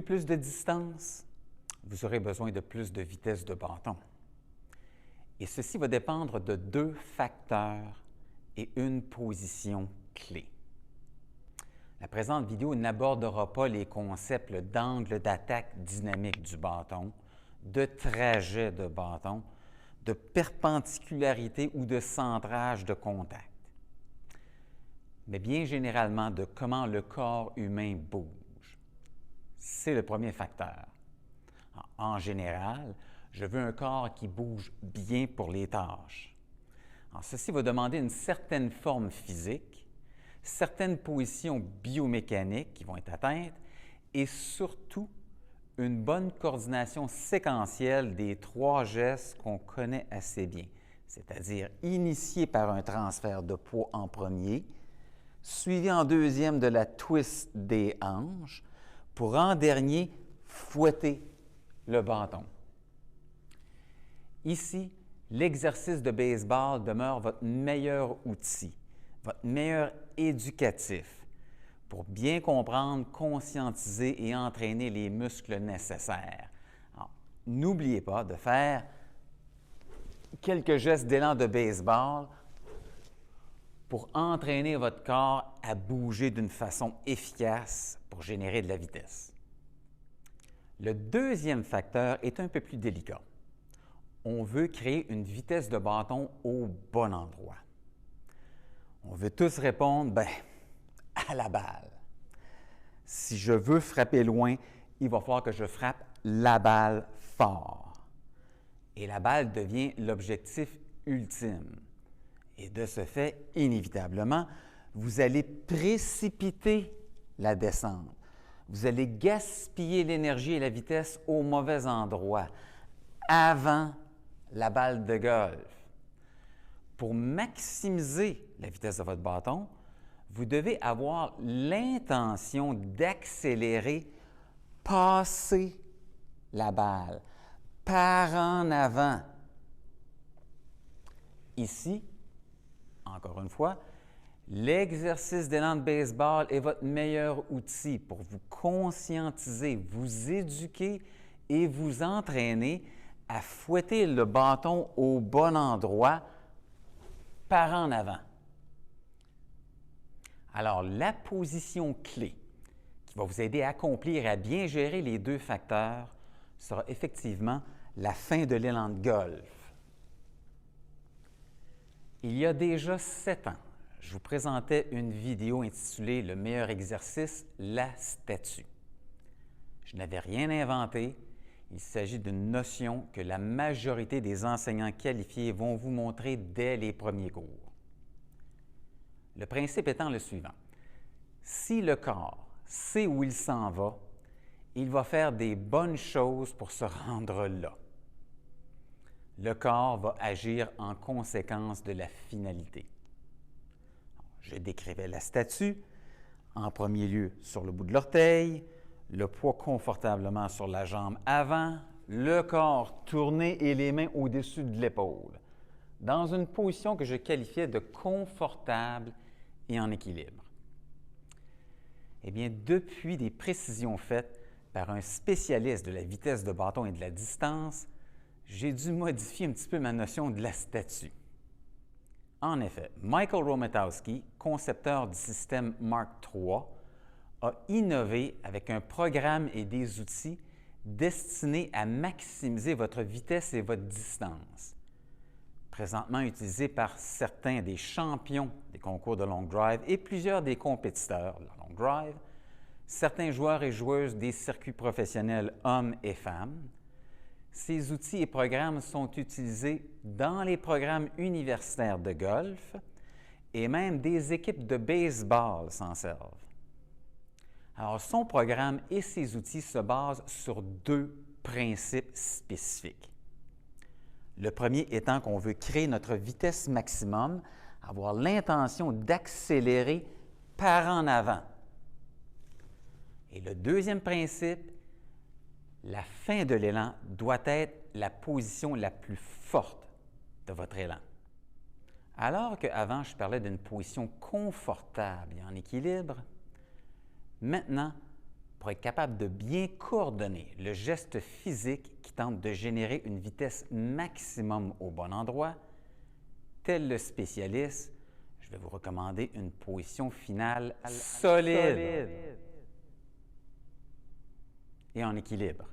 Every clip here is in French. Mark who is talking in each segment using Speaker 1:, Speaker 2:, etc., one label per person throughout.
Speaker 1: plus de distance, vous aurez besoin de plus de vitesse de bâton. Et ceci va dépendre de deux facteurs et une position clé. La présente vidéo n'abordera pas les concepts d'angle d'attaque dynamique du bâton, de trajet de bâton, de perpendicularité ou de centrage de contact, mais bien généralement de comment le corps humain bouge. C'est le premier facteur. En général, je veux un corps qui bouge bien pour les tâches. Alors, ceci va demander une certaine forme physique, certaines positions biomécaniques qui vont être atteintes et surtout une bonne coordination séquentielle des trois gestes qu'on connaît assez bien, c'est-à-dire initié par un transfert de poids en premier, suivi en deuxième de la twist des hanches, pour en dernier fouetter le bâton. Ici, l'exercice de baseball demeure votre meilleur outil, votre meilleur éducatif pour bien comprendre, conscientiser et entraîner les muscles nécessaires. N'oubliez pas de faire quelques gestes d'élan de baseball pour entraîner votre corps à bouger d'une façon efficace pour générer de la vitesse. Le deuxième facteur est un peu plus délicat. On veut créer une vitesse de bâton au bon endroit. On veut tous répondre, à la balle. Si je veux frapper loin, il va falloir que je frappe la balle fort. Et la balle devient l'objectif ultime. Et de ce fait, inévitablement, vous allez précipiter la descente. Vous allez gaspiller l'énergie et la vitesse au mauvais endroit, avant la balle de golf. Pour maximiser la vitesse de votre bâton, vous devez avoir l'intention d'accélérer, passer la balle, par en avant. Ici, encore une fois, l'exercice d'élan de baseball est votre meilleur outil pour vous conscientiser, vous éduquer et vous entraîner à fouetter le bâton au bon endroit par en avant. Alors, la position clé qui va vous aider à accomplir et à bien gérer les deux facteurs sera effectivement la fin de l'élan de golf. Il y a déjà 7 ans, je vous présentais une vidéo intitulée « Le meilleur exercice, la statue ». Je n'avais rien inventé. Il s'agit d'une notion que la majorité des enseignants qualifiés vont vous montrer dès les premiers cours. Le principe étant le suivant. Si le corps sait où il s'en va, il va faire des bonnes choses pour se rendre là. Le corps va agir en conséquence de la finalité. Je décrivais la statue, en premier lieu sur le bout de l'orteil, le poids confortablement sur la jambe avant, le corps tourné et les mains au-dessus de l'épaule, dans une position que je qualifiais de confortable et en équilibre. Eh bien, depuis des précisions faites par un spécialiste de la vitesse de bâton et de la distance, j'ai dû modifier un petit peu ma notion de la statue. En effet, Michael Romatowski, concepteur du système Mark III, a innové avec un programme et des outils destinés à maximiser votre vitesse et votre distance. Présentement utilisé par certains des champions des concours de long drive et plusieurs des compétiteurs de long drive, certains joueurs et joueuses des circuits professionnels hommes et femmes. Ces outils et programmes sont utilisés dans les programmes universitaires de golf et même des équipes de baseball s'en servent. Alors, son programme et ses outils se basent sur 2 principes spécifiques. Le premier étant qu'on veut créer notre vitesse maximum, avoir l'intention d'accélérer par en avant. Et le deuxième principe, la fin de l'élan doit être la position la plus forte de votre élan. Alors qu'avant, je parlais d'une position confortable et en équilibre, maintenant, pour être capable de bien coordonner le geste physique qui tente de générer une vitesse maximum au bon endroit, tel le spécialiste, je vais vous recommander une position finale solide et en équilibre.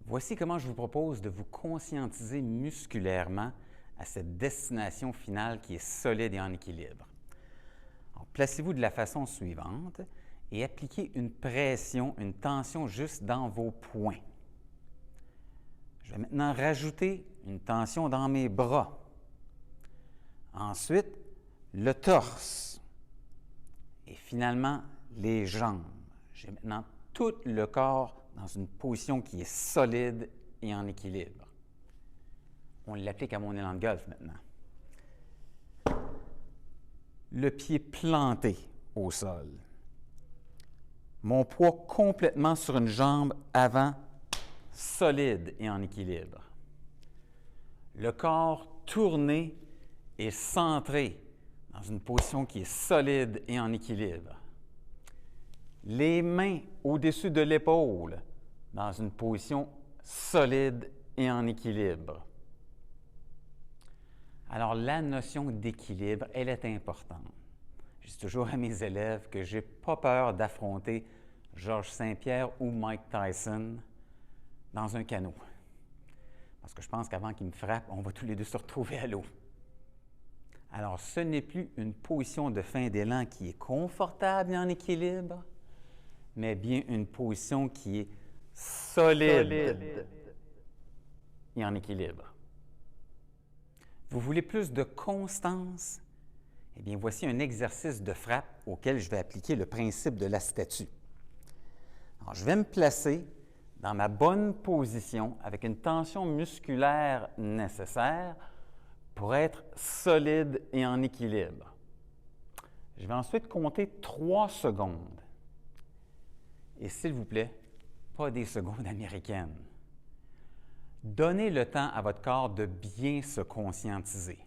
Speaker 1: Voici comment je vous propose de vous conscientiser musculairement à cette destination finale qui est solide et en équilibre. Placez-vous de la façon suivante et appliquez une pression, une tension juste dans vos poings. Je vais maintenant rajouter une tension dans mes bras. Ensuite, le torse. Et finalement, les jambes. J'ai maintenant tout le corps dans une position qui est solide et en équilibre. On l'applique à mon élan de golf maintenant. Le pied planté au sol. Mon poids complètement sur une jambe avant, solide et en équilibre. Le corps tourné et centré dans une position qui est solide et en équilibre. Les mains au-dessus de l'épaule dans une position solide et en équilibre. Alors, la notion d'équilibre, elle est importante. Je dis toujours à mes élèves que je n'ai pas peur d'affronter Georges Saint-Pierre ou Mike Tyson dans un canot. Parce que je pense qu'avant qu'ils me frappent, on va tous les deux se retrouver à l'eau. Alors, ce n'est plus une position de fin d'élan qui est confortable et en équilibre, mais bien une position qui est solide. Et en équilibre. Vous voulez plus de constance? Eh bien, voici un exercice de frappe auquel je vais appliquer le principe de la statue. Alors, je vais me placer dans ma bonne position avec une tension musculaire nécessaire pour être solide et en équilibre. Je vais ensuite compter 3 secondes. Et s'il vous plaît, pas des secondes américaines. Donnez le temps à votre corps de bien se conscientiser.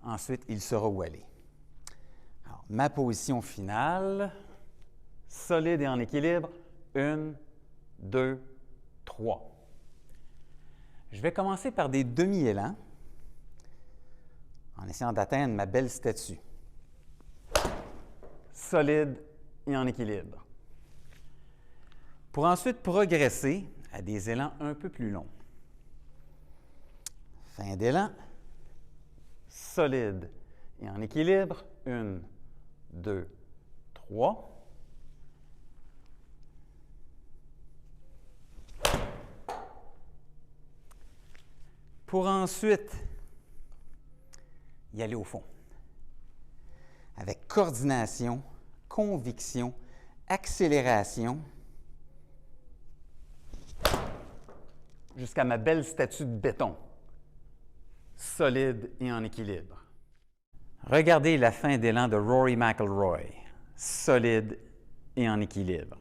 Speaker 1: Ensuite, il saura où aller. Alors, ma position finale, solide et en équilibre, 1, 2, 3. Je vais commencer par des demi-élans en essayant d'atteindre ma belle statue. Solide et en équilibre. Pour ensuite progresser à des élans un peu plus longs. Fin d'élan, solide et en équilibre. 1, 2, 3. Pour ensuite y aller au fond. Avec coordination, conviction, accélération, jusqu'à ma belle statue de béton, solide et en équilibre. Regardez la fin d'élan de Rory McIlroy, solide et en équilibre.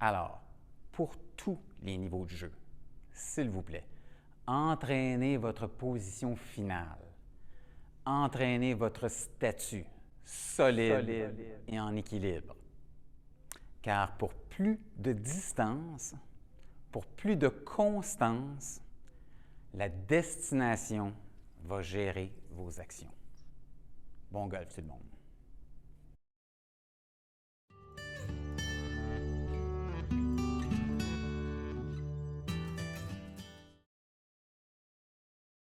Speaker 1: Alors, pour tous les niveaux de jeu, s'il vous plaît, entraînez votre position finale. Entraînez votre statut solide et en équilibre. Car pour plus de distance, pour plus de constance, la destination va gérer vos actions. Bon golf tout le monde.